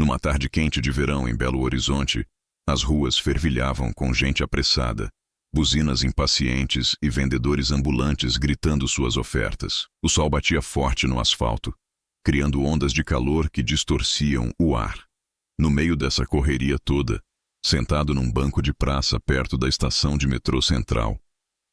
Numa tarde quente de verão em Belo Horizonte, as ruas fervilhavam com gente apressada, buzinas impacientes e vendedores ambulantes gritando suas ofertas. O sol batia forte no asfalto, criando ondas de calor que distorciam o ar. No meio dessa correria toda, sentado num banco de praça perto da estação de metrô central,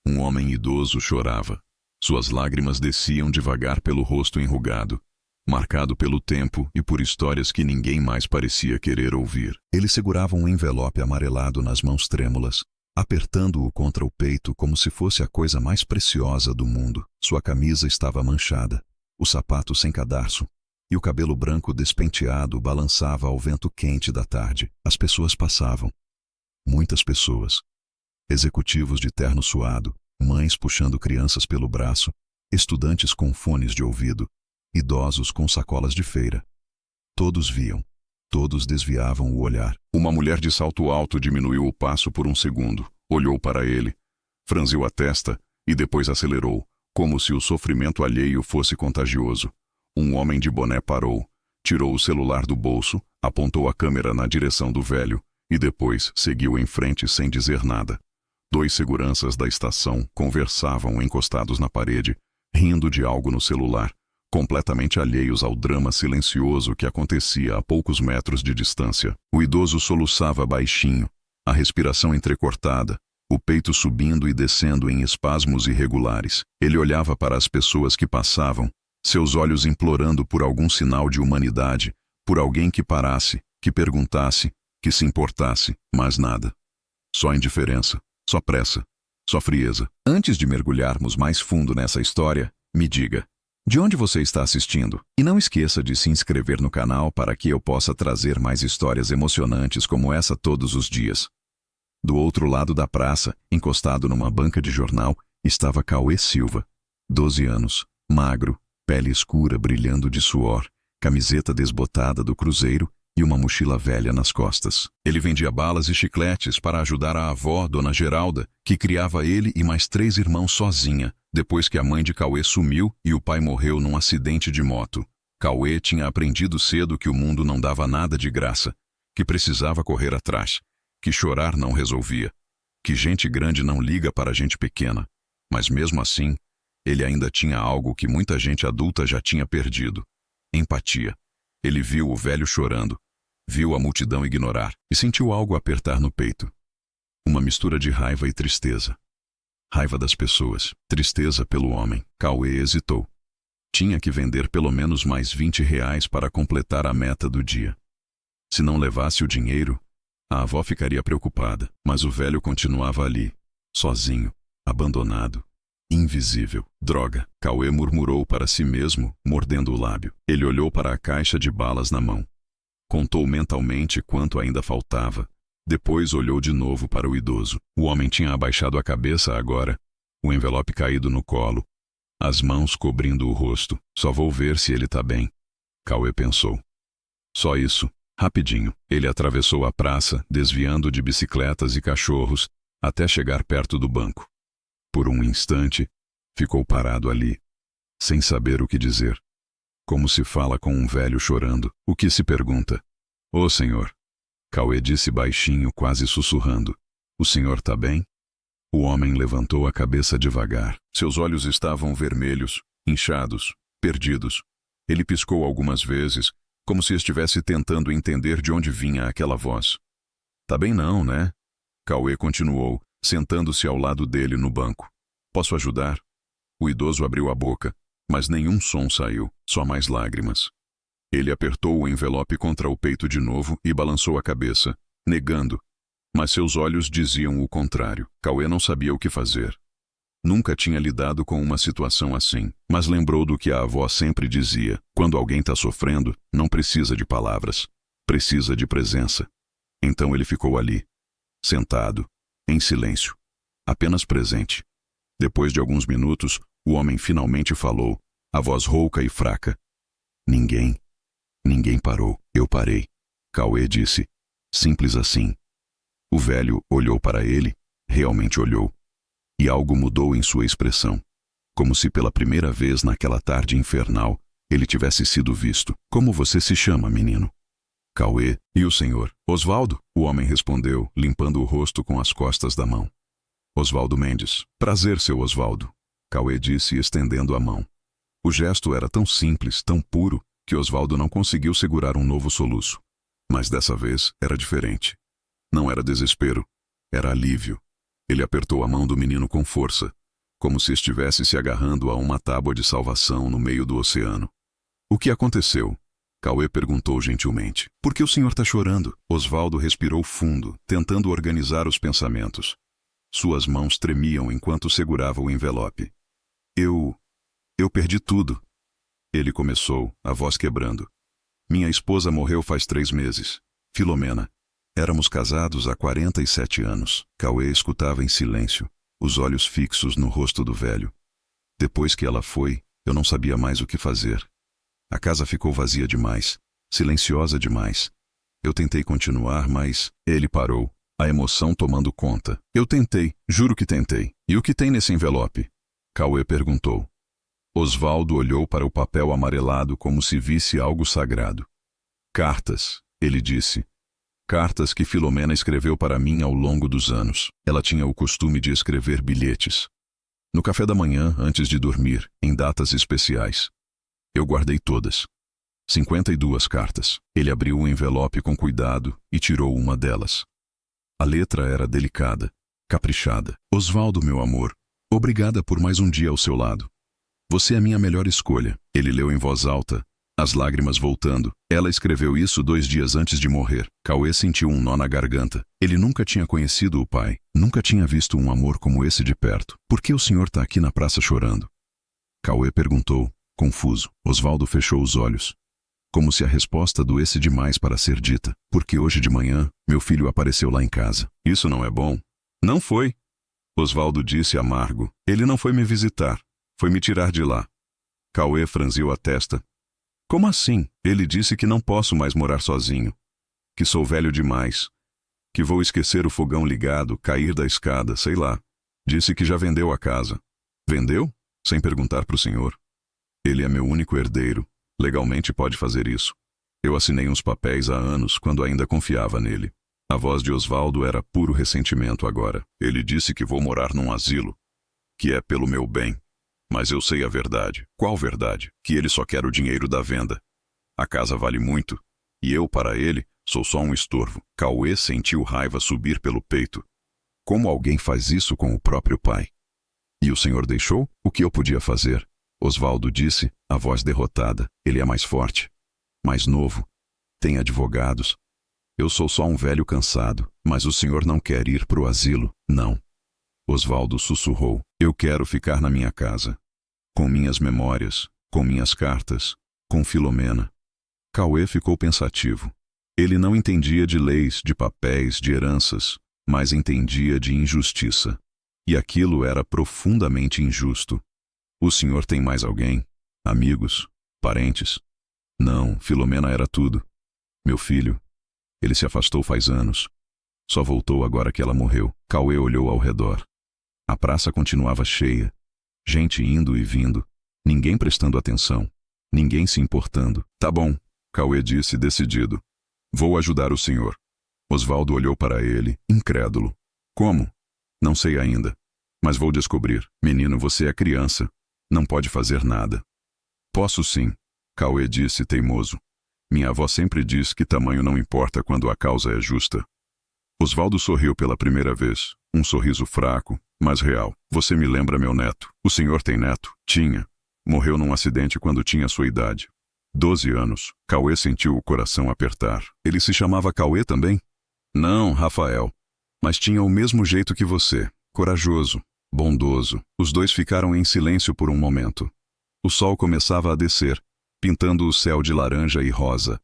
um homem idoso chorava. Suas lágrimas desciam devagar pelo rosto enrugado, marcado pelo tempo e por histórias que ninguém mais parecia querer ouvir. Ele segurava um envelope amarelado nas mãos trêmulas, apertando-o contra o peito como se fosse a coisa mais preciosa do mundo. Sua camisa estava manchada, o sapato sem cadarço, e o cabelo branco despenteado balançava ao vento quente da tarde. As pessoas passavam. Muitas pessoas. Executivos de terno suado, mães puxando crianças pelo braço, estudantes com fones de ouvido, idosos com sacolas de feira. Todos viam. Todos desviavam o olhar. Uma mulher de salto alto diminuiu o passo por um segundo, olhou para ele, franziu a testa e depois acelerou, como se o sofrimento alheio fosse contagioso. Um homem de boné parou, tirou o celular do bolso, apontou a câmera na direção do velho e depois seguiu em frente sem dizer nada. 2 seguranças da estação conversavam encostados na parede, rindo de algo no celular, completamente alheios ao drama silencioso que acontecia a poucos metros de distância. O idoso soluçava baixinho, a respiração entrecortada, o peito subindo e descendo em espasmos irregulares. Ele olhava para as pessoas que passavam, seus olhos implorando por algum sinal de humanidade, por alguém que parasse, que perguntasse, que se importasse, mas nada. Só indiferença, só pressa, só frieza. Antes de mergulharmos mais fundo nessa história, me diga, de onde você está assistindo? E não esqueça de se inscrever no canal para que eu possa trazer mais histórias emocionantes como essa todos os dias. Do outro lado da praça, encostado numa banca de jornal, estava Cauê Silva, 12 anos, magro, pele escura brilhando de suor, camiseta desbotada do Cruzeiro e uma mochila velha nas costas. Ele vendia balas e chicletes para ajudar a avó, Dona Geralda, que criava ele e mais 3 irmãos sozinha, depois que a mãe de Cauê sumiu e o pai morreu num acidente de moto. Cauê tinha aprendido cedo que o mundo não dava nada de graça, que precisava correr atrás, que chorar não resolvia, que gente grande não liga para gente pequena. Mas mesmo assim, ele ainda tinha algo que muita gente adulta já tinha perdido: empatia. Ele viu o velho chorando, viu a multidão ignorar e sentiu algo apertar no peito. Uma mistura de raiva e tristeza. Raiva das pessoas, tristeza pelo homem. Cauê hesitou. Tinha que vender pelo menos mais R$ 20 para completar a meta do dia. Se não levasse o dinheiro, a avó ficaria preocupada, mas o velho continuava ali, sozinho, abandonado, invisível. Droga, Cauê murmurou para si mesmo, mordendo o lábio. Ele olhou para a caixa de balas na mão. Contou mentalmente quanto ainda faltava. Depois olhou de novo para o idoso. O homem tinha abaixado a cabeça agora, o envelope caído no colo, as mãos cobrindo o rosto. Só vou ver se ele tá bem, Cauê pensou. Só isso, rapidinho. Ele atravessou a praça, desviando de bicicletas e cachorros, até chegar perto do banco. Por um instante, ficou parado ali, sem saber o que dizer. Como se fala com um velho chorando. O que se pergunta? Ô senhor, Cauê disse baixinho, quase sussurrando. O senhor tá bem? O homem levantou a cabeça devagar. Seus olhos estavam vermelhos, inchados, perdidos. Ele piscou algumas vezes, como se estivesse tentando entender de onde vinha aquela voz. Tá bem não, né? Cauê continuou, sentando-se ao lado dele no banco. Posso ajudar? O idoso abriu a boca, mas nenhum som saiu, só mais lágrimas. Ele apertou o envelope contra o peito de novo e balançou a cabeça, negando, mas seus olhos diziam o contrário. Cauê não sabia o que fazer. Nunca tinha lidado com uma situação assim, mas lembrou do que a avó sempre dizia: quando alguém está sofrendo, não precisa de palavras, precisa de presença. Então ele ficou ali, sentado, em silêncio, apenas presente. Depois de alguns minutos, o homem finalmente falou, a voz rouca e fraca. Ninguém parou. Eu parei, Cauê disse. Simples assim. O velho olhou para ele, realmente olhou. E algo mudou em sua expressão. Como se pela primeira vez naquela tarde infernal, ele tivesse sido visto. Como você se chama, menino? Cauê, e o senhor? Osvaldo, o homem respondeu, limpando o rosto com as costas da mão. Osvaldo Mendes. Prazer, seu Osvaldo. Cauê disse, estendendo a mão. O gesto era tão simples, tão puro, que Osvaldo não conseguiu segurar um novo soluço. Mas dessa vez era diferente. Não era desespero, era alívio. Ele apertou a mão do menino com força, como se estivesse se agarrando a uma tábua de salvação no meio do oceano. O que aconteceu? Cauê perguntou gentilmente. Por que o senhor está chorando? Osvaldo respirou fundo, tentando organizar os pensamentos. Suas mãos tremiam enquanto segurava o envelope. Eu perdi tudo. Ele começou, a voz quebrando. Minha esposa morreu faz 3 meses. Filomena. Éramos casados há 47 anos. Cauê escutava em silêncio, os olhos fixos no rosto do velho. Depois que ela foi, eu não sabia mais o que fazer. A casa ficou vazia demais, silenciosa demais. Eu tentei continuar, mas ele parou, a emoção tomando conta. Eu tentei, juro que tentei. E o que tem nesse envelope? Cauê perguntou. Osvaldo olhou para o papel amarelado como se visse algo sagrado. Cartas, ele disse. Cartas que Filomena escreveu para mim ao longo dos anos. Ela tinha o costume de escrever bilhetes. No café da manhã, antes de dormir, em datas especiais. Eu guardei todas. 52 cartas. Ele abriu o envelope com cuidado e tirou uma delas. A letra era delicada, caprichada. Osvaldo, meu amor, obrigada por mais um dia ao seu lado. Você é minha melhor escolha. Ele leu em voz alta, as lágrimas voltando. Ela escreveu isso 2 dias antes de morrer. Cauê sentiu um nó na garganta. Ele nunca tinha conhecido o pai. Nunca tinha visto um amor como esse de perto. Por que o senhor está aqui na praça chorando? Cauê perguntou, confuso. Osvaldo fechou os olhos, como se a resposta doesse demais para ser dita. Porque hoje de manhã, meu filho apareceu lá em casa. Isso não é bom? Não foi. Osvaldo disse amargo. Ele não foi me visitar. Foi me tirar de lá. Cauê franziu a testa. Como assim? Ele disse que não posso mais morar sozinho. Que sou velho demais. Que vou esquecer o fogão ligado, cair da escada, sei lá. Disse que já vendeu a casa. Vendeu? Sem perguntar para o senhor. Ele é meu único herdeiro. Legalmente pode fazer isso. Eu assinei uns papéis há anos, quando ainda confiava nele. A voz de Osvaldo era puro ressentimento agora. Ele disse que vou morar num asilo. Que é pelo meu bem. Mas eu sei a verdade. Qual verdade? Que ele só quer o dinheiro da venda. A casa vale muito. E eu, para ele, sou só um estorvo. Cauê sentiu raiva subir pelo peito. Como alguém faz isso com o próprio pai? E o senhor deixou? O que eu podia fazer? Osvaldo disse, a voz derrotada. Ele é mais forte. Mais novo. Tem advogados. Eu sou só um velho cansado. Mas o senhor não quer ir pro asilo, não. Osvaldo sussurrou. Eu quero ficar na minha casa. Com minhas memórias, com minhas cartas, com Filomena. Cauê ficou pensativo. Ele não entendia de leis, de papéis, de heranças, mas entendia de injustiça. E aquilo era profundamente injusto. O senhor tem mais alguém? Amigos? Parentes? Não, Filomena era tudo. Meu filho. Ele se afastou faz anos. Só voltou agora que ela morreu. Cauê olhou ao redor. A praça continuava cheia. Gente indo e vindo. Ninguém prestando atenção. Ninguém se importando. Tá bom, Cauê disse decidido. Vou ajudar o senhor. Osvaldo olhou para ele, incrédulo. Como? Não sei ainda. Mas vou descobrir. Menino, você é criança. Não pode fazer nada. Posso sim, Cauê disse teimoso. Minha avó sempre diz que tamanho não importa quando a causa é justa. Osvaldo sorriu pela primeira vez. Um sorriso fraco, mas real. Você me lembra meu neto. O senhor tem neto? Tinha. Morreu num acidente quando tinha sua idade. 12 anos. Cauê sentiu o coração apertar. Ele se chamava Cauê também? Não, Rafael. Mas tinha o mesmo jeito que você. Corajoso, bondoso. Os dois ficaram em silêncio por um momento. O sol começava a descer, pintando o céu de laranja e rosa.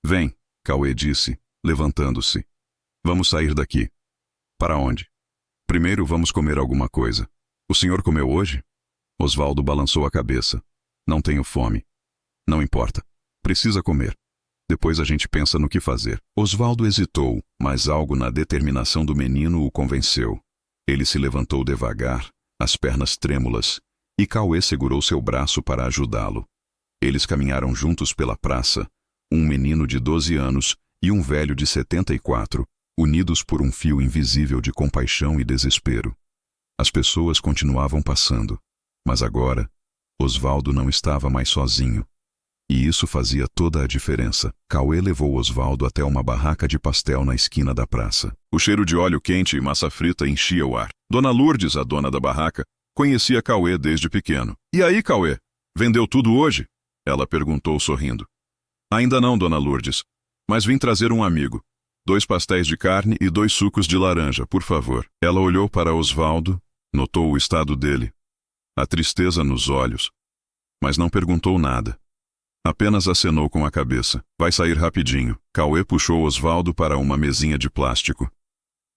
Vem, Cauê disse, levantando-se. Vamos sair daqui. Para onde? Primeiro vamos comer alguma coisa. O senhor comeu hoje? Osvaldo balançou a cabeça. Não tenho fome. Não importa. Precisa comer. Depois a gente pensa no que fazer. Osvaldo hesitou, mas algo na determinação do menino o convenceu. Ele se levantou devagar, as pernas trêmulas, e Cauê segurou seu braço para ajudá-lo. Eles caminharam juntos pela praça, um menino de 12 anos e um velho de 74, unidos por um fio invisível de compaixão e desespero. As pessoas continuavam passando, mas agora, Osvaldo não estava mais sozinho. E isso fazia toda a diferença. Cauê levou Osvaldo até uma barraca de pastel na esquina da praça. O cheiro de óleo quente e massa frita enchia o ar. Dona Lourdes, a dona da barraca, conhecia Cauê desde pequeno. "E aí, Cauê? Vendeu tudo hoje?" Ela perguntou sorrindo. "Ainda não, Dona Lourdes, mas vim trazer um amigo. 2 pastéis de carne e 2 sucos de laranja, por favor." Ela olhou para Osvaldo, notou o estado dele, a tristeza nos olhos, mas não perguntou nada. Apenas acenou com a cabeça. "Vai sair rapidinho." Cauê puxou Osvaldo para uma mesinha de plástico.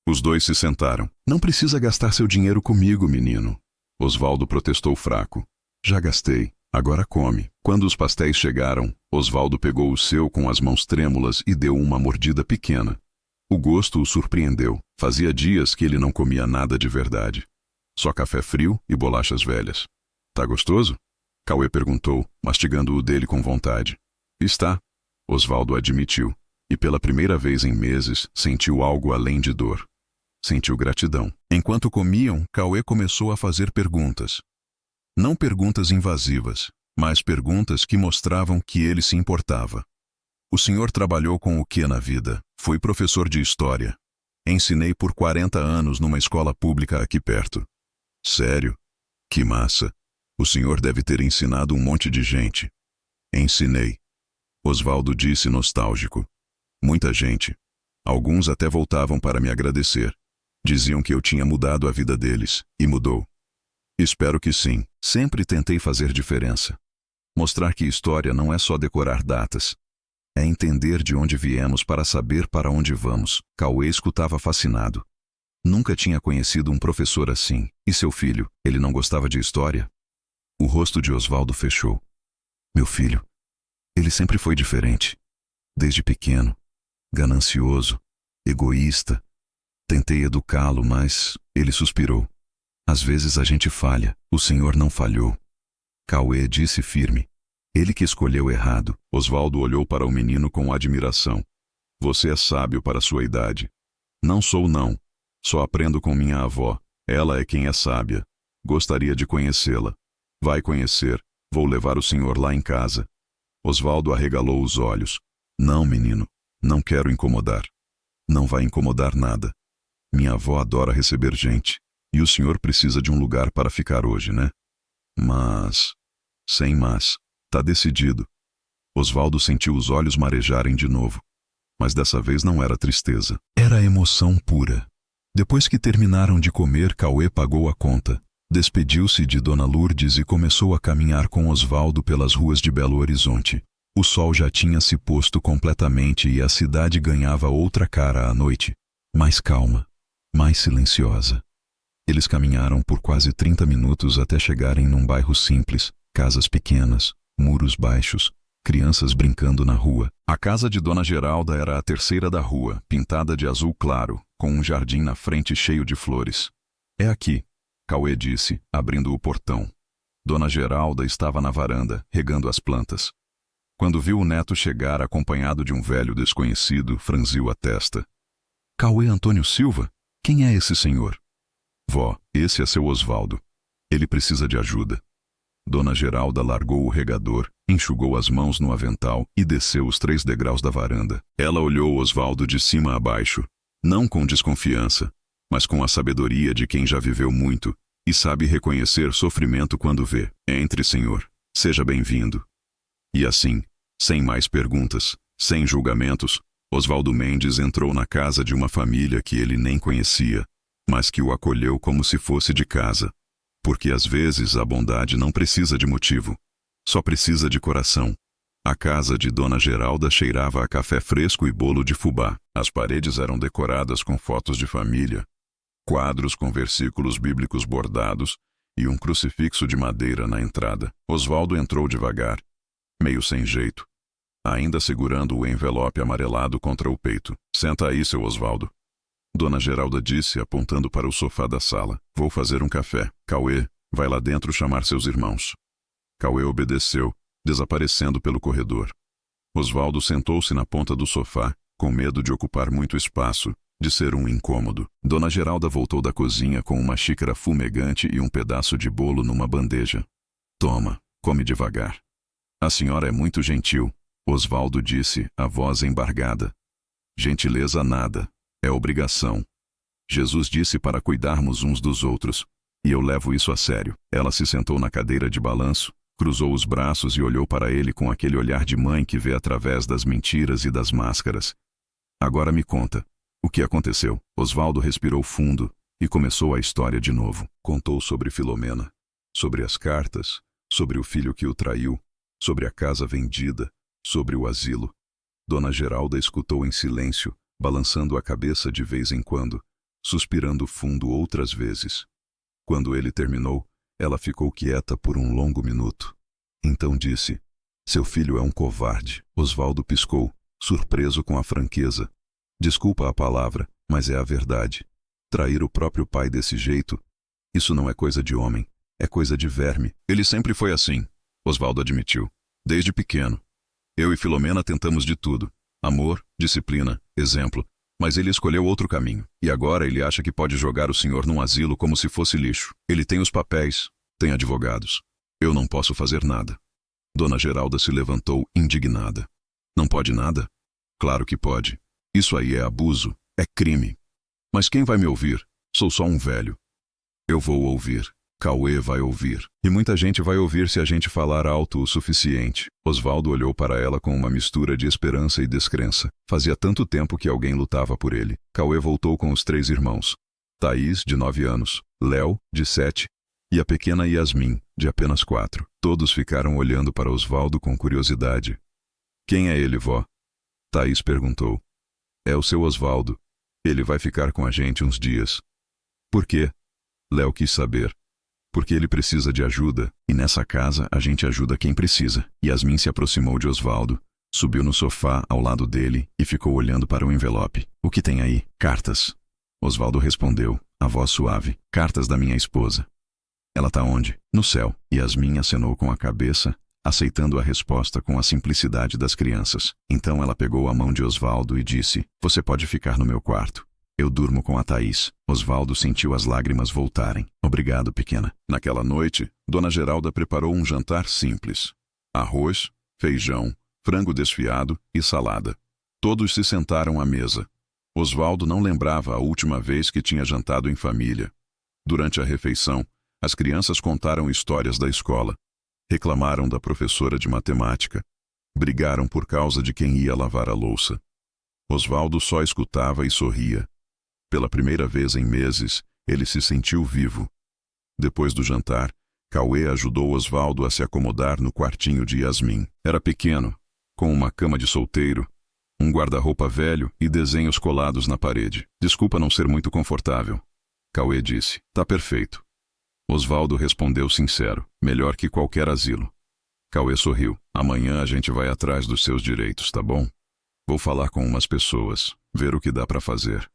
Os dois se sentaram. "Não precisa gastar seu dinheiro comigo, menino." Osvaldo protestou fraco. "Já gastei. Agora come." Quando os pastéis chegaram, Osvaldo pegou o seu com as mãos trêmulas e deu uma mordida pequena. O gosto o surpreendeu. Fazia dias que ele não comia nada de verdade. Só café frio e bolachas velhas. "Tá gostoso?" Cauê perguntou, mastigando o dele com vontade. "Está." Osvaldo admitiu, e pela primeira vez em meses sentiu algo além de dor. Sentiu gratidão. Enquanto comiam, Cauê começou a fazer perguntas. Não perguntas invasivas, mas perguntas que mostravam que ele se importava. "O senhor trabalhou com o que na vida?" "Fui professor de história. Ensinei por 40 anos numa escola pública aqui perto." "Sério? Que massa. O senhor deve ter ensinado um monte de gente." "Ensinei." Osvaldo disse nostálgico. "Muita gente. Alguns até voltavam para me agradecer. Diziam que eu tinha mudado a vida deles, e mudou." "Espero que sim. Sempre tentei fazer diferença. Mostrar que história não é só decorar datas. É entender de onde viemos para saber para onde vamos." Cauê escutava fascinado. Nunca tinha conhecido um professor assim. E seu filho, ele não gostava de história? O rosto de Osvaldo fechou. "Meu filho, ele sempre foi diferente. Desde pequeno, ganancioso, egoísta. Tentei educá-lo, mas ele suspirou. Às vezes a gente falha. O senhor não falhou." Cauê disse firme. "Ele que escolheu errado." Osvaldo olhou para o menino com admiração. "Você é sábio para sua idade." "Não sou não. Só aprendo com minha avó. Ela é quem é sábia. Gostaria de conhecê-la." "Vai conhecer. Vou levar o senhor lá em casa." Osvaldo arregalou os olhos. "Não, menino. Não quero incomodar." "Não vai incomodar nada. Minha avó adora receber gente. E o senhor precisa de um lugar para ficar hoje, né?" "Mas..." "Sem mas. Tá decidido." Osvaldo sentiu os olhos marejarem de novo. Mas dessa vez não era tristeza. Era emoção pura. Depois que terminaram de comer, Cauê pagou a conta. Despediu-se de Dona Lourdes e começou a caminhar com Osvaldo pelas ruas de Belo Horizonte. O sol já tinha se posto completamente e a cidade ganhava outra cara à noite. Mais calma, mais silenciosa. Eles caminharam por quase 30 minutos até chegarem num bairro simples, casas pequenas, muros baixos, crianças brincando na rua. A casa de Dona Geralda era a terceira da rua, pintada de azul claro, com um jardim na frente cheio de flores. "É aqui," Cauê disse, abrindo o portão. Dona Geralda estava na varanda, regando as plantas. Quando viu o neto chegar acompanhado de um velho desconhecido, franziu a testa. "Cauê Antônio Silva? Quem é esse senhor?" "Vó, esse é seu Osvaldo. Ele precisa de ajuda." Dona Geralda largou o regador, enxugou as mãos no avental e desceu os 3 degraus da varanda. Ela olhou Osvaldo de cima a baixo, não com desconfiança, mas com a sabedoria de quem já viveu muito e sabe reconhecer sofrimento quando vê. "Entre, senhor. Seja bem-vindo." E assim, sem mais perguntas, sem julgamentos, Osvaldo Mendes entrou na casa de uma família que ele nem conhecia, mas que o acolheu como se fosse de casa. Porque às vezes a bondade não precisa de motivo, só precisa de coração. A casa de Dona Geralda cheirava a café fresco e bolo de fubá. As paredes eram decoradas com fotos de família, quadros com versículos bíblicos bordados e um crucifixo de madeira na entrada. Osvaldo entrou devagar, meio sem jeito, ainda segurando o envelope amarelado contra o peito. "Senta aí, seu Osvaldo." Dona Geralda disse, apontando para o sofá da sala. "Vou fazer um café. Cauê, vai lá dentro chamar seus irmãos." Cauê obedeceu, desaparecendo pelo corredor. Osvaldo sentou-se na ponta do sofá com medo de ocupar muito espaço, de ser um incômodo. Dona Geralda voltou da cozinha com uma xícara fumegante e um pedaço de bolo numa bandeja. Toma, come devagar. A senhora é muito gentil, Osvaldo disse, a voz embargada. Gentileza nada, é obrigação. Jesus disse para cuidarmos uns dos outros, e eu levo isso a sério. Ela se sentou na cadeira de balanço, cruzou os braços e olhou para ele com aquele olhar de mãe que vê através das mentiras e das máscaras. Agora me conta, o que aconteceu? Osvaldo respirou fundo e começou a história de novo. Contou sobre Filomena, sobre as cartas, sobre o filho que o traiu, sobre a casa vendida, sobre o asilo. Dona Geralda escutou em silêncio, balançando a cabeça de vez em quando, suspirando fundo outras vezes. Quando ele terminou, ela ficou quieta por um longo minuto. Então disse: seu filho é um covarde. Osvaldo piscou, surpreso com a franqueza. Desculpa a palavra, mas é a verdade. Trair o próprio pai desse jeito, isso não é coisa de homem, é coisa de verme. Ele sempre foi assim, Osvaldo admitiu. Desde pequeno. Eu e Filomena tentamos de tudo. Amor, disciplina, exemplo. Mas ele escolheu outro caminho. E agora ele acha que pode jogar o senhor num asilo como se fosse lixo. Ele tem os papéis, tem advogados. Eu não posso fazer nada. Dona Geralda se levantou indignada. Não pode nada? Claro que pode. Isso aí é abuso, é crime. Mas quem vai me ouvir? Sou só um velho. Eu vou ouvir. Cauê vai ouvir. E muita gente vai ouvir se a gente falar alto o suficiente. Osvaldo olhou para ela com uma mistura de esperança e descrença. Fazia tanto tempo que alguém lutava por ele. Cauê voltou com os 3 irmãos. Thaís, de 9 anos. Léo, de 7. E a pequena Yasmin, de apenas 4. Todos ficaram olhando para Osvaldo com curiosidade. Quem é ele, vó? Thaís perguntou. É o seu Osvaldo. Ele vai ficar com a gente uns dias. Por quê? Léo quis saber. Porque ele precisa de ajuda, e nessa casa a gente ajuda quem precisa. Yasmin se aproximou de Osvaldo, subiu no sofá ao lado dele e ficou olhando para o envelope. O que tem aí? Cartas. Osvaldo respondeu, a voz suave. Cartas da minha esposa. Ela tá onde? No céu. Yasmin acenou com a cabeça, aceitando a resposta com a simplicidade das crianças. Então ela pegou a mão de Osvaldo e disse, você pode ficar no meu quarto. Eu durmo com a Thaís. Osvaldo sentiu as lágrimas voltarem. Obrigado, pequena. Naquela noite, Dona Geralda preparou um jantar simples. Arroz, feijão, frango desfiado e salada. Todos se sentaram à mesa. Osvaldo não lembrava a última vez que tinha jantado em família. Durante a refeição, as crianças contaram histórias da escola. Reclamaram da professora de matemática. Brigaram por causa de quem ia lavar a louça. Osvaldo só escutava e sorria. Pela primeira vez em meses, ele se sentiu vivo. Depois do jantar, Cauê ajudou Osvaldo a se acomodar no quartinho de Yasmin. Era pequeno, com uma cama de solteiro, um guarda-roupa velho e desenhos colados na parede. Desculpa não ser muito confortável. Cauê disse. Tá perfeito. Osvaldo respondeu sincero. Melhor que qualquer asilo. Cauê sorriu. Amanhã a gente vai atrás dos seus direitos, tá bom? Vou falar com umas pessoas, ver o que dá para fazer.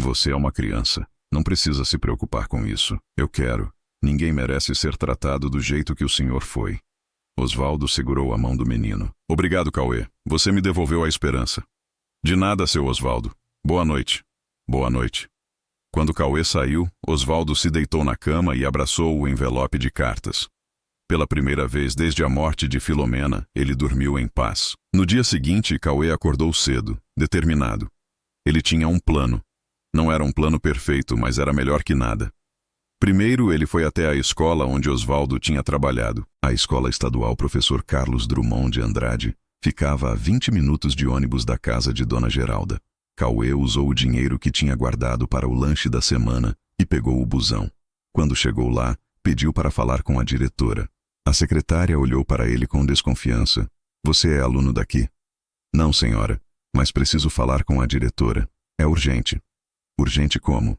Você é uma criança. Não precisa se preocupar com isso. Eu quero. Ninguém merece ser tratado do jeito que o senhor foi. Osvaldo segurou a mão do menino. Obrigado, Cauê. Você me devolveu a esperança. De nada, seu Osvaldo. Boa noite. Boa noite. Quando Cauê saiu, Osvaldo se deitou na cama e abraçou o envelope de cartas. Pela primeira vez desde a morte de Filomena, ele dormiu em paz. No dia seguinte, Cauê acordou cedo, determinado. Ele tinha um plano. Não era um plano perfeito, mas era melhor que nada. Primeiro, ele foi até a escola onde Osvaldo tinha trabalhado. A escola estadual Professor Carlos Drummond de Andrade ficava a 20 minutos de ônibus da casa de Dona Geralda. Cauê usou o dinheiro que tinha guardado para o lanche da semana e pegou o busão. Quando chegou lá, pediu para falar com a diretora. A secretária olhou para ele com desconfiança. Você é aluno daqui? Não, senhora, mas preciso falar com a diretora. É urgente. Urgente como?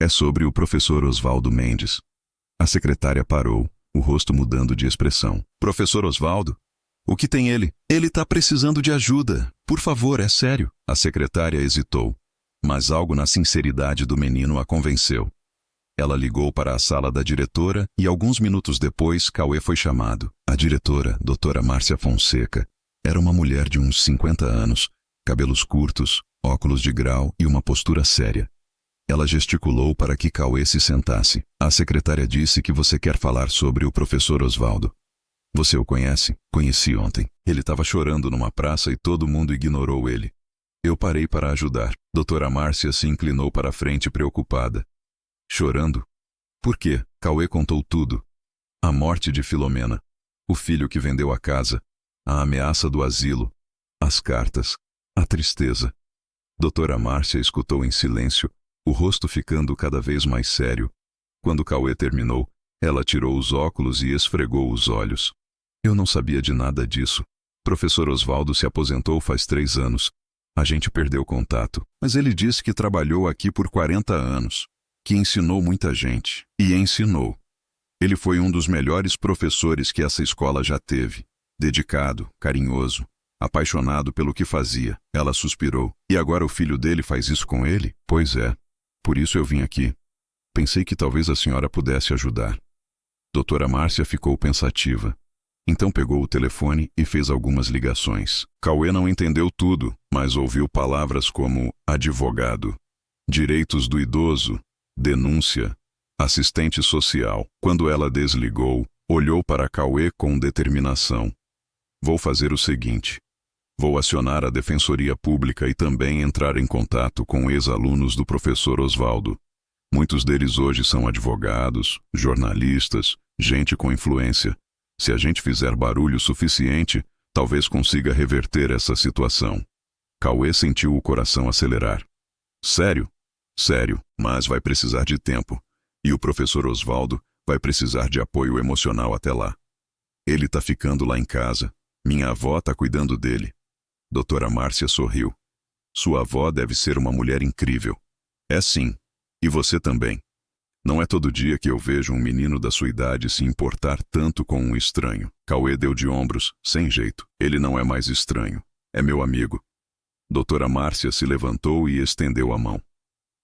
É sobre o professor Osvaldo Mendes. A secretária parou, o rosto mudando de expressão. Professor Osvaldo? O que tem ele? Ele tá precisando de ajuda. Por favor, é sério. A secretária hesitou, mas algo na sinceridade do menino a convenceu. Ela ligou para a sala da diretora e alguns minutos depois Cauê foi chamado. A diretora, doutora Márcia Fonseca, era uma mulher de uns 50 anos, cabelos curtos, óculos de grau e uma postura séria. Ela gesticulou para que Cauê se sentasse. A secretária disse que você quer falar sobre o professor Osvaldo. Você o conhece? Conheci ontem. Ele estava chorando numa praça e todo mundo ignorou ele. Eu parei para ajudar. Doutora Márcia se inclinou para a frente preocupada. Chorando? Por quê? Cauê contou tudo. A morte de Filomena, o filho que vendeu a casa, a ameaça do asilo, as cartas, a tristeza. Doutora Márcia escutou em silêncio, o rosto ficando cada vez mais sério. Quando Cauê terminou, ela tirou os óculos e esfregou os olhos. Eu não sabia de nada disso. Professor Osvaldo se aposentou faz 3 anos. A gente perdeu contato, mas ele disse que trabalhou aqui por 40 anos, que ensinou muita gente. E ensinou. Ele foi um dos melhores professores que essa escola já teve. Dedicado, carinhoso, apaixonado pelo que fazia. Ela suspirou. E agora o filho dele faz isso com ele? Pois é. Por isso eu vim aqui. Pensei que talvez a senhora pudesse ajudar. Doutora Márcia ficou pensativa. Então pegou o telefone e fez algumas ligações. Cauê não entendeu tudo, mas ouviu palavras como advogado, direitos do idoso, denúncia, assistente social. Quando ela desligou, olhou para Cauê com determinação. Vou fazer o seguinte. Vou acionar a Defensoria Pública e também entrar em contato com ex-alunos do professor Osvaldo. Muitos deles hoje são advogados, jornalistas, gente com influência. Se a gente fizer barulho suficiente, talvez consiga reverter essa situação. Cauê sentiu o coração acelerar. Sério? Sério, mas vai precisar de tempo. E o professor Osvaldo vai precisar de apoio emocional até lá. Ele tá ficando lá em casa. Minha avó tá cuidando dele. Doutora Márcia sorriu. Sua avó deve ser uma mulher incrível. É sim. E você também. Não é todo dia que eu vejo um menino da sua idade se importar tanto com um estranho. Cauê deu de ombros, sem jeito. Ele não é mais estranho. É meu amigo. Doutora Márcia se levantou e estendeu a mão.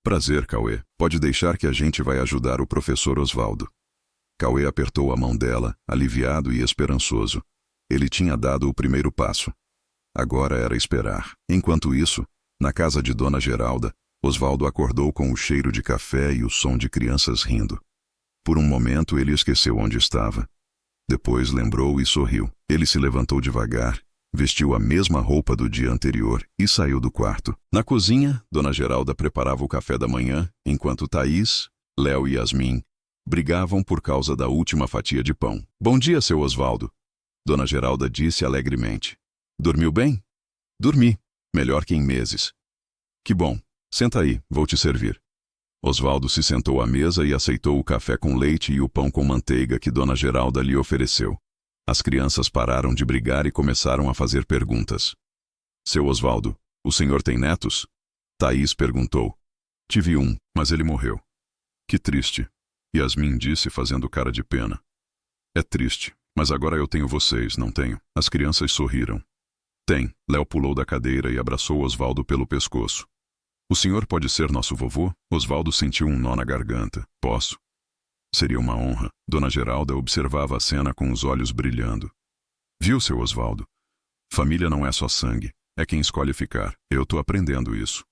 Prazer, Cauê. Pode deixar que a gente vai ajudar o professor Osvaldo. Cauê apertou a mão dela, aliviado e esperançoso. Ele tinha dado o primeiro passo. Agora era esperar. Enquanto isso, na casa de Dona Geralda, Osvaldo acordou com o cheiro de café e o som de crianças rindo. Por um momento ele esqueceu onde estava. Depois lembrou e sorriu. Ele se levantou devagar, vestiu a mesma roupa do dia anterior e saiu do quarto. Na cozinha, Dona Geralda preparava o café da manhã, enquanto Thaís, Léo e Yasmin brigavam por causa da última fatia de pão. Bom dia, seu Osvaldo. Dona Geralda disse alegremente. Dormiu bem? Dormi. Melhor que em meses. Que bom. Senta aí, vou te servir. Osvaldo se sentou à mesa e aceitou o café com leite e o pão com manteiga que Dona Geralda lhe ofereceu. As crianças pararam de brigar e começaram a fazer perguntas. Seu Osvaldo, o senhor tem netos? Thaís perguntou. Tive um, mas ele morreu. Que triste. Yasmin disse fazendo cara de pena. É triste, mas agora eu tenho vocês, não tenho? As crianças sorriram. Tem. Léo pulou da cadeira e abraçou Osvaldo pelo pescoço. O senhor pode ser nosso vovô? Osvaldo sentiu um nó na garganta. Posso. Seria uma honra. Dona Geralda observava a cena com os olhos brilhando. Viu, seu Osvaldo? Família não é só sangue. É quem escolhe ficar. Eu tô aprendendo isso.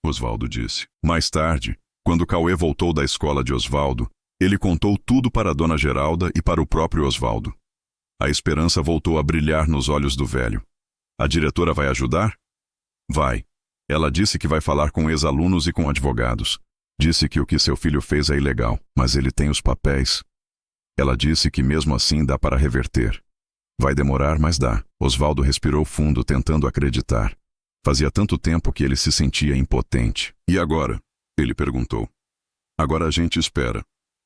Osvaldo disse. Mais tarde, quando Cauê voltou da escola de Osvaldo, ele contou tudo para Dona Geralda e para o próprio Osvaldo. A esperança voltou a brilhar nos olhos do velho. A diretora vai ajudar? Vai. Ela disse que vai falar com ex-alunos e com advogados. Disse que o que seu filho fez é ilegal, mas ele tem os papéis. Ela disse que mesmo assim dá para reverter. Vai demorar, mas dá. Osvaldo respirou fundo, tentando acreditar. Fazia tanto tempo que ele se sentia impotente. E agora? Ele perguntou. Agora a gente espera.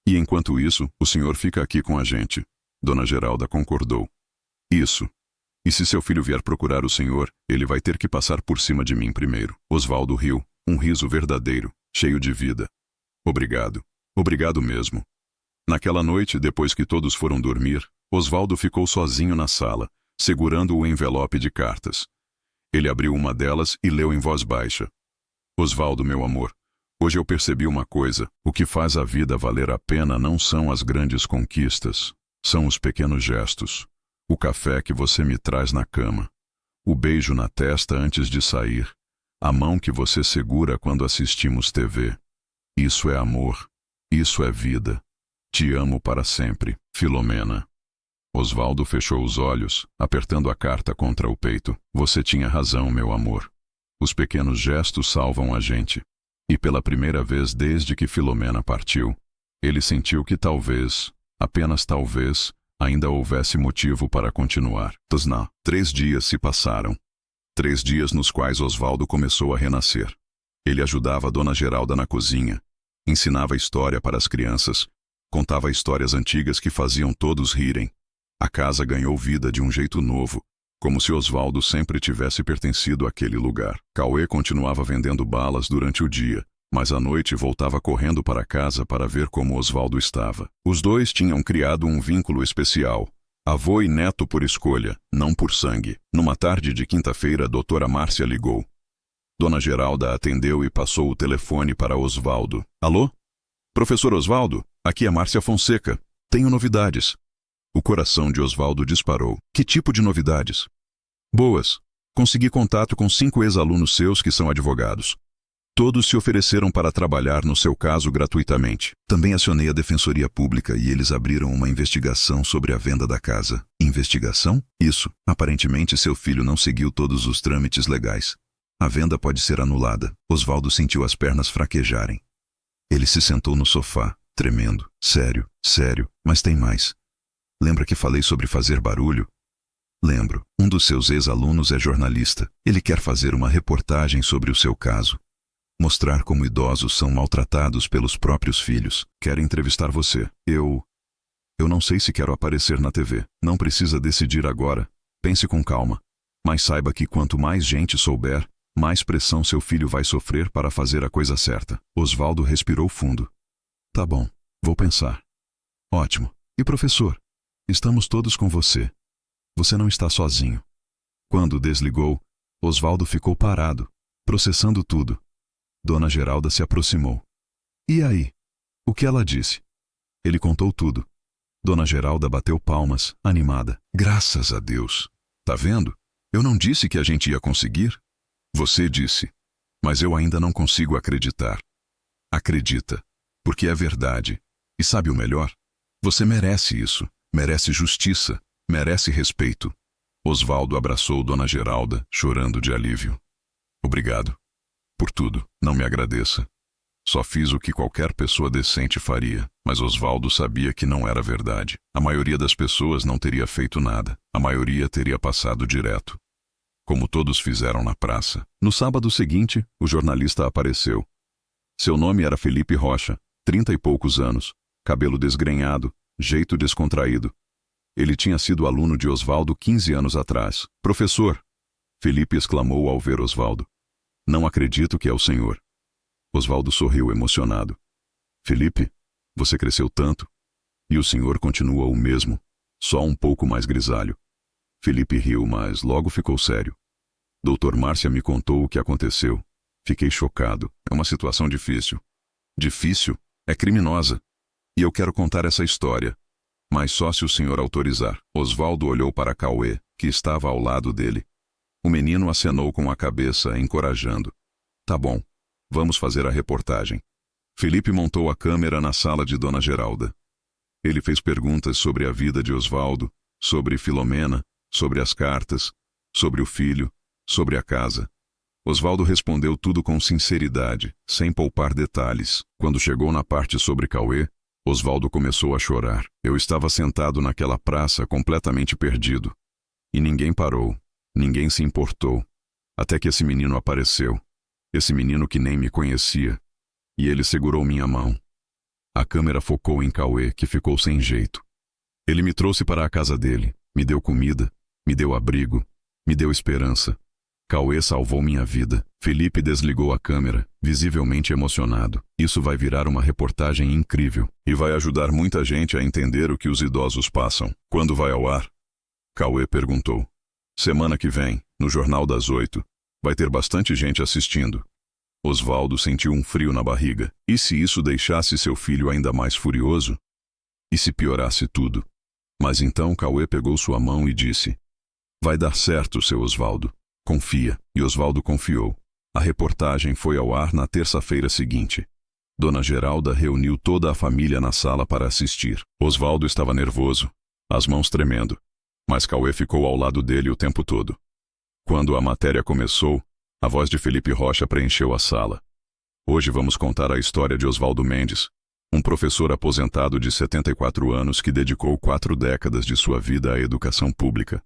E enquanto isso, o senhor fica aqui com a gente. Dona Geralda concordou. Isso. E se seu filho vier procurar o senhor, ele vai ter que passar por cima de mim primeiro. Osvaldo riu, um riso verdadeiro, cheio de vida. Obrigado. Obrigado mesmo. Naquela noite, depois que todos foram dormir, Osvaldo ficou sozinho na sala, segurando o envelope de cartas. Ele abriu uma delas e leu em voz baixa. Osvaldo, meu amor, hoje eu percebi uma coisa. O que faz a vida valer a pena não são as grandes conquistas, são os pequenos gestos. O café que você me traz na cama. O beijo na testa antes de sair. A mão que você segura quando assistimos TV. Isso é amor. Isso é vida. Te amo para sempre, Filomena. Osvaldo fechou os olhos, apertando a carta contra o peito. Você tinha razão, meu amor. Os pequenos gestos salvam a gente. E pela primeira vez desde que Filomena partiu, ele sentiu que talvez, apenas talvez, ainda houvesse motivo para continuar. 3 dias se passaram. 3 dias nos quais Osvaldo começou a renascer. Ele ajudava Dona Geralda na cozinha, ensinava história para as crianças, contava histórias antigas que faziam todos rirem. A casa ganhou vida de um jeito novo, como se Osvaldo sempre tivesse pertencido àquele lugar. Cauê continuava vendendo balas durante o dia, mas à noite voltava correndo para casa para ver como Osvaldo estava. Os dois tinham criado um vínculo especial. Avô e neto por escolha, não por sangue. Numa tarde de quinta-feira, a doutora Márcia ligou. Dona Geralda atendeu e passou o telefone para Osvaldo. Alô? Professor Osvaldo, aqui é Márcia Fonseca. Tenho novidades. O coração de Osvaldo disparou. Que tipo de novidades? Boas. Consegui contato com 5 ex-alunos seus que são advogados. Todos se ofereceram para trabalhar no seu caso gratuitamente. Também acionei a Defensoria Pública e eles abriram uma investigação sobre a venda da casa. Investigação? Isso. Aparentemente seu filho não seguiu todos os trâmites legais. A venda pode ser anulada. Osvaldo sentiu as pernas fraquejarem. Ele se sentou no sofá, tremendo. Sério, mas tem mais. Lembra que falei sobre fazer barulho? Lembro. Um dos seus ex-alunos é jornalista. Ele quer fazer uma reportagem sobre o seu caso. Mostrar como idosos são maltratados pelos próprios filhos. Quer entrevistar você. Eu não sei se quero aparecer na TV. Não precisa decidir agora. Pense com calma. Mas saiba que quanto mais gente souber, mais pressão seu filho vai sofrer para fazer a coisa certa. Osvaldo respirou fundo. Tá bom, vou pensar. Ótimo. E professor? Estamos todos com você. Você não está sozinho. Quando desligou, Osvaldo ficou parado, processando tudo. Dona Geralda se aproximou. E aí? O que ela disse? Ele contou tudo. Dona Geralda bateu palmas, animada. Graças a Deus. Tá vendo? Eu não disse que a gente ia conseguir? Você disse. Mas eu ainda não consigo acreditar. Acredita. Porque é verdade. E sabe o melhor? Você merece isso. Merece justiça, merece respeito. Osvaldo abraçou Dona Geralda, chorando de alívio. Obrigado. Por tudo, não me agradeça. Só fiz o que qualquer pessoa decente faria, mas Osvaldo sabia que não era verdade. A maioria das pessoas não teria feito nada. A maioria teria passado direto. Como todos fizeram na praça. No sábado seguinte, o jornalista apareceu. Seu nome era Felipe Rocha, 30 e poucos anos, cabelo desgrenhado, jeito descontraído. Ele tinha sido aluno de Osvaldo 15 anos atrás. Professor! Felipe exclamou ao ver Osvaldo. Não acredito que é o senhor. Osvaldo sorriu emocionado. Felipe, você cresceu tanto. E o senhor continua o mesmo, só um pouco mais grisalho. Felipe riu, mas logo ficou sério. Doutor Márcia me contou o que aconteceu. Fiquei chocado. É uma situação difícil. Difícil? É criminosa. E eu quero contar essa história, mas só se o senhor autorizar. Osvaldo olhou para Cauê, que estava ao lado dele. O menino acenou com a cabeça, encorajando. Tá bom, vamos fazer a reportagem. Felipe montou a câmera na sala de Dona Geralda. Ele fez perguntas sobre a vida de Osvaldo, sobre Filomena, sobre as cartas, sobre o filho, sobre a casa. Osvaldo respondeu tudo com sinceridade, sem poupar detalhes. Quando chegou na parte sobre Cauê, Osvaldo começou a chorar. Eu estava sentado naquela praça completamente perdido. E ninguém parou, ninguém se importou. Até que esse menino apareceu. Esse menino que nem me conhecia. E ele segurou minha mão. A câmera focou em Cauê, que ficou sem jeito. Ele me trouxe para a casa dele, me deu comida, me deu abrigo, me deu esperança. Cauê salvou minha vida. Felipe desligou a câmera, visivelmente emocionado. Isso vai virar uma reportagem incrível. E vai ajudar muita gente a entender o que os idosos passam. Quando vai ao ar? Cauê perguntou. Semana que vem, no Jornal das 8. Vai ter bastante gente assistindo. Osvaldo sentiu um frio na barriga. E se isso deixasse seu filho ainda mais furioso? E se piorasse tudo? Mas então Cauê pegou sua mão e disse: Vai dar certo, seu Osvaldo. Confia. E Osvaldo confiou. A reportagem foi ao ar na terça-feira seguinte. Dona Geralda reuniu toda a família na sala para assistir. Osvaldo estava nervoso, as mãos tremendo, mas Cauê ficou ao lado dele o tempo todo. Quando a matéria começou, a voz de Felipe Rocha preencheu a sala. Hoje vamos contar a história de Osvaldo Mendes, um professor aposentado de 74 anos que dedicou 4 décadas de sua vida à educação pública.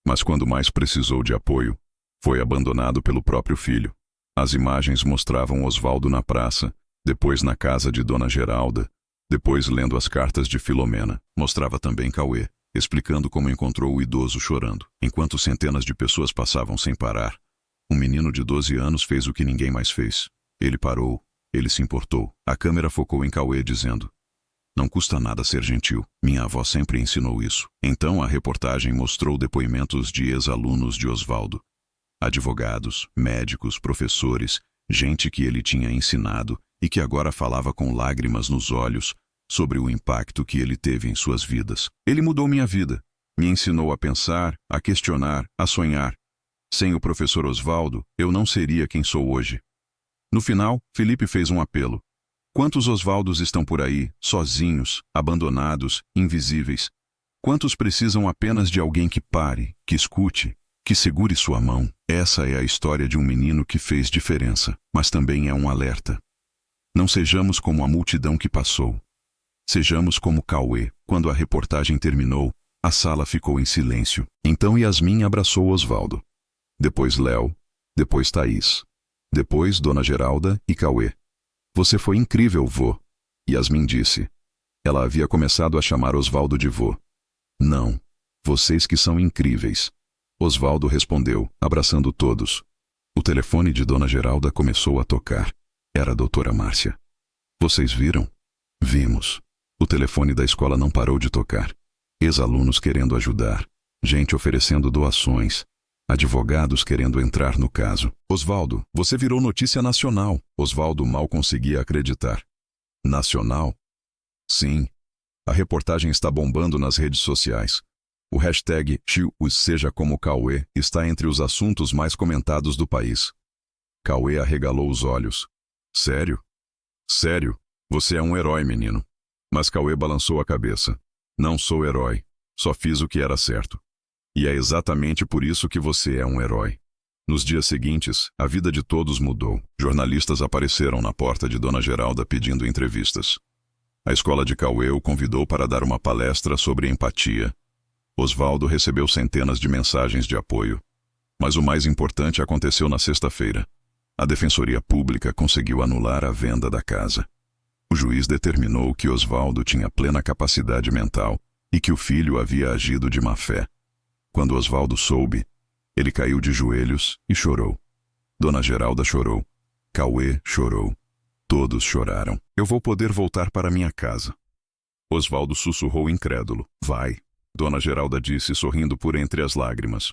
Mas quando mais precisou de apoio, foi abandonado pelo próprio filho. As imagens mostravam Osvaldo na praça, depois na casa de Dona Geralda, depois lendo as cartas de Filomena. Mostrava também Cauê, explicando como encontrou o idoso chorando. Enquanto centenas de pessoas passavam sem parar, um menino de 12 anos fez o que ninguém mais fez. Ele parou, ele se importou. A câmera focou em Cauê dizendo: "Não custa nada ser gentil. Minha avó sempre ensinou isso." Então a reportagem mostrou depoimentos de ex-alunos de Osvaldo. Advogados, médicos, professores, gente que ele tinha ensinado e que agora falava com lágrimas nos olhos sobre o impacto que ele teve em suas vidas. "Ele mudou minha vida. Me ensinou a pensar, a questionar, a sonhar. Sem o professor Osvaldo, eu não seria quem sou hoje." No final, Felipe fez um apelo. Quantos Osvaldos estão por aí, sozinhos, abandonados, invisíveis? Quantos precisam apenas de alguém que pare, que escute, que segure sua mão? Essa é a história de um menino que fez diferença, mas também é um alerta. Não sejamos como a multidão que passou. Sejamos como Cauê. Quando a reportagem terminou, a sala ficou em silêncio. Então Yasmin abraçou Osvaldo. Depois Léo, depois Thaís. Depois Dona Geralda e Cauê. "Você foi incrível, vô", Yasmin disse. Ela havia começado a chamar Osvaldo de vô. "Não, vocês que são incríveis", Osvaldo respondeu, abraçando todos. O telefone de Dona Geralda começou a tocar. Era a doutora Márcia. "Vocês viram?" "Vimos." O telefone da escola não parou de tocar. Ex-alunos querendo ajudar, gente oferecendo doações, advogados querendo entrar no caso. "Osvaldo, você virou notícia nacional." Osvaldo mal conseguia acreditar. "Nacional?" "Sim. A reportagem está bombando nas redes sociais. O hashtag #Seja como Cauê está entre os assuntos mais comentados do país." Cauê arregalou os olhos. "Sério? Sério? Você é um herói, menino." Mas Cauê balançou a cabeça. "Não sou herói. Só fiz o que era certo. E é exatamente por isso que você é um herói." Nos dias seguintes, a vida de todos mudou. Jornalistas apareceram na porta de Dona Geralda pedindo entrevistas. A escola de Cauê o convidou para dar uma palestra sobre empatia. Osvaldo recebeu centenas de mensagens de apoio. Mas o mais importante aconteceu na sexta-feira. A Defensoria Pública conseguiu anular a venda da casa. O juiz determinou que Osvaldo tinha plena capacidade mental e que o filho havia agido de má fé. Quando Osvaldo soube, ele caiu de joelhos e chorou. Dona Geralda chorou. Cauê chorou. Todos choraram. "Eu vou poder voltar para minha casa." Osvaldo sussurrou incrédulo. "Vai." Dona Geralda disse, sorrindo por entre as lágrimas.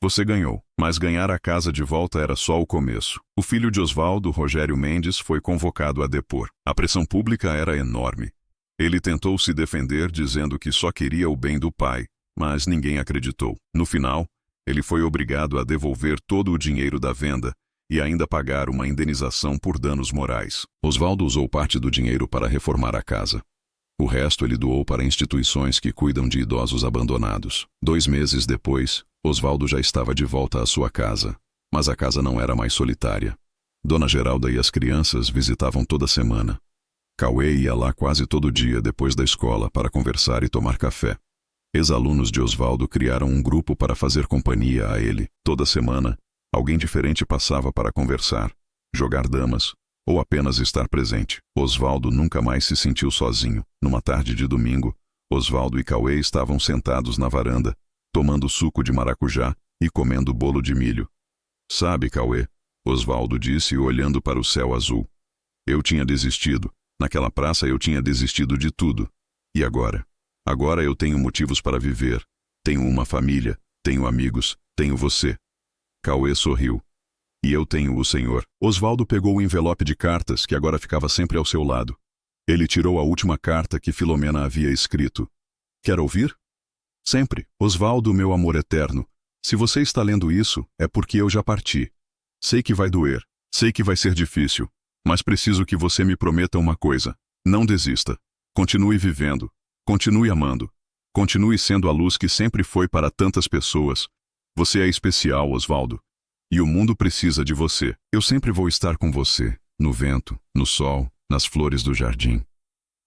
"Você ganhou." Mas ganhar a casa de volta era só o começo. O filho de Osvaldo, Rogério Mendes, foi convocado a depor. A pressão pública era enorme. Ele tentou se defender dizendo que só queria o bem do pai, mas ninguém acreditou. No final, ele foi obrigado a devolver todo o dinheiro da venda e ainda pagar uma indenização por danos morais. Osvaldo usou parte do dinheiro para reformar a casa. O resto ele doou para instituições que cuidam de idosos abandonados. 2 meses depois, Osvaldo já estava de volta à sua casa, mas a casa não era mais solitária. Dona Geralda e as crianças visitavam toda semana. Cauê ia lá quase todo dia depois da escola para conversar e tomar café. Ex-alunos de Osvaldo criaram um grupo para fazer companhia a ele. Toda semana, alguém diferente passava para conversar, jogar damas ou apenas estar presente. Osvaldo nunca mais se sentiu sozinho. Numa tarde de domingo, Osvaldo e Cauê estavam sentados na varanda, tomando suco de maracujá e comendo bolo de milho. "Sabe, Cauê," Osvaldo disse olhando para o céu azul. "Eu tinha desistido. Naquela praça eu tinha desistido de tudo. E agora? Agora eu tenho motivos para viver. Tenho uma família, tenho amigos, tenho você." Cauê sorriu. "E eu tenho o Senhor." Osvaldo pegou o envelope de cartas que agora ficava sempre ao seu lado. Ele tirou a última carta que Filomena havia escrito. "Quer ouvir?" "Sempre." "Osvaldo, meu amor eterno, Se você está lendo isso, é porque eu já parti. Sei que vai doer, sei que vai ser difícil, mas preciso que você me prometa uma coisa. Não desista. Continue vivendo. Continue amando. Continue sendo a luz que sempre foi para tantas pessoas. Você é especial, Osvaldo. E o mundo precisa de você. Eu sempre vou estar com você, no vento, no sol, nas flores do jardim.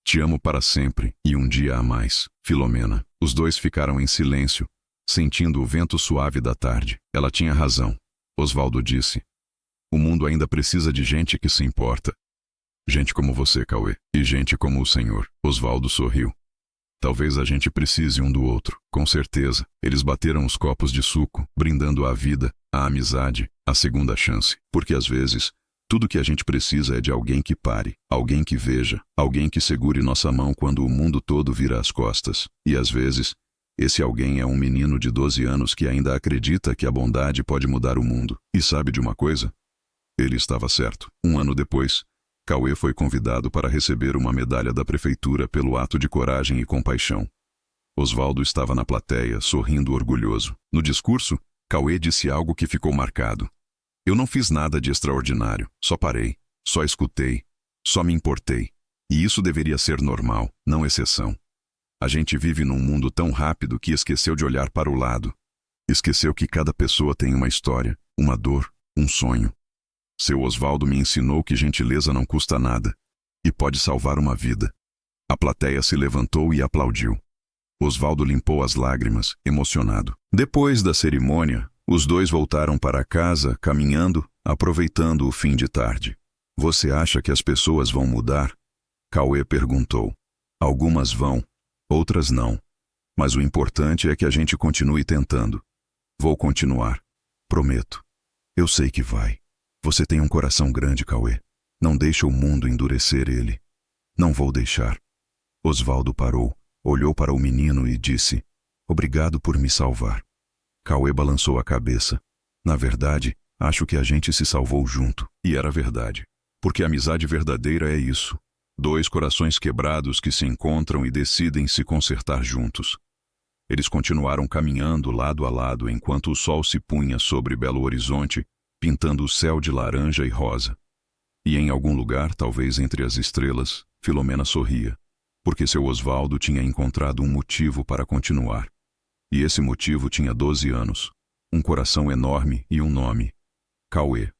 Te amo para sempre e um dia a mais, Filomena. Os dois ficaram em silêncio, sentindo o vento suave da tarde. Ela tinha razão, Osvaldo disse. O mundo ainda precisa de gente que se importa. Gente como você, Cauê, e gente como o Senhor. Osvaldo sorriu. Talvez a gente precise um do outro, com certeza. Eles bateram os copos de suco, brindando a vida, a amizade, a segunda chance. Porque às vezes, tudo que a gente precisa é de alguém que pare, alguém que veja, alguém que segure nossa mão quando o mundo todo vira as costas. E às vezes, esse alguém é um menino de 12 anos que ainda acredita que a bondade pode mudar o mundo. E sabe de uma coisa? Ele estava certo. Um ano depois, Cauê foi convidado para receber uma medalha da prefeitura pelo ato de coragem e compaixão. Osvaldo estava na plateia, sorrindo orgulhoso. No discurso, Cauê disse algo que ficou marcado. Eu não fiz nada de extraordinário, só parei, só escutei, só me importei. E isso deveria ser normal, não exceção. A gente vive num mundo tão rápido que esqueceu de olhar para o lado. Esqueceu que cada pessoa tem uma história, uma dor, um sonho. Seu Osvaldo me ensinou que gentileza não custa nada e pode salvar uma vida. A plateia se levantou e aplaudiu. Osvaldo limpou as lágrimas, emocionado. Depois da cerimônia, os dois voltaram para casa, caminhando, aproveitando o fim de tarde. Você acha que as pessoas vão mudar? Cauê perguntou. Algumas vão, outras não. Mas o importante é que a gente continue tentando. Vou continuar. Prometo. Eu sei que vai. Você tem um coração grande, Cauê. Não deixa o mundo endurecer ele. Não vou deixar. Osvaldo parou, olhou para o menino e disse, obrigado por me salvar. Cauê balançou a cabeça. Na verdade, acho que a gente se salvou junto. E era verdade. Porque a amizade verdadeira é isso. Dois corações quebrados que se encontram e decidem se consertar juntos. Eles continuaram caminhando lado a lado enquanto o sol se punha sobre Belo Horizonte, pintando o céu de laranja e rosa. E em algum lugar, talvez entre as estrelas, Filomena sorria, porque seu Osvaldo tinha encontrado um motivo para continuar. E esse motivo tinha 12 anos, um coração enorme e um nome: Cauê.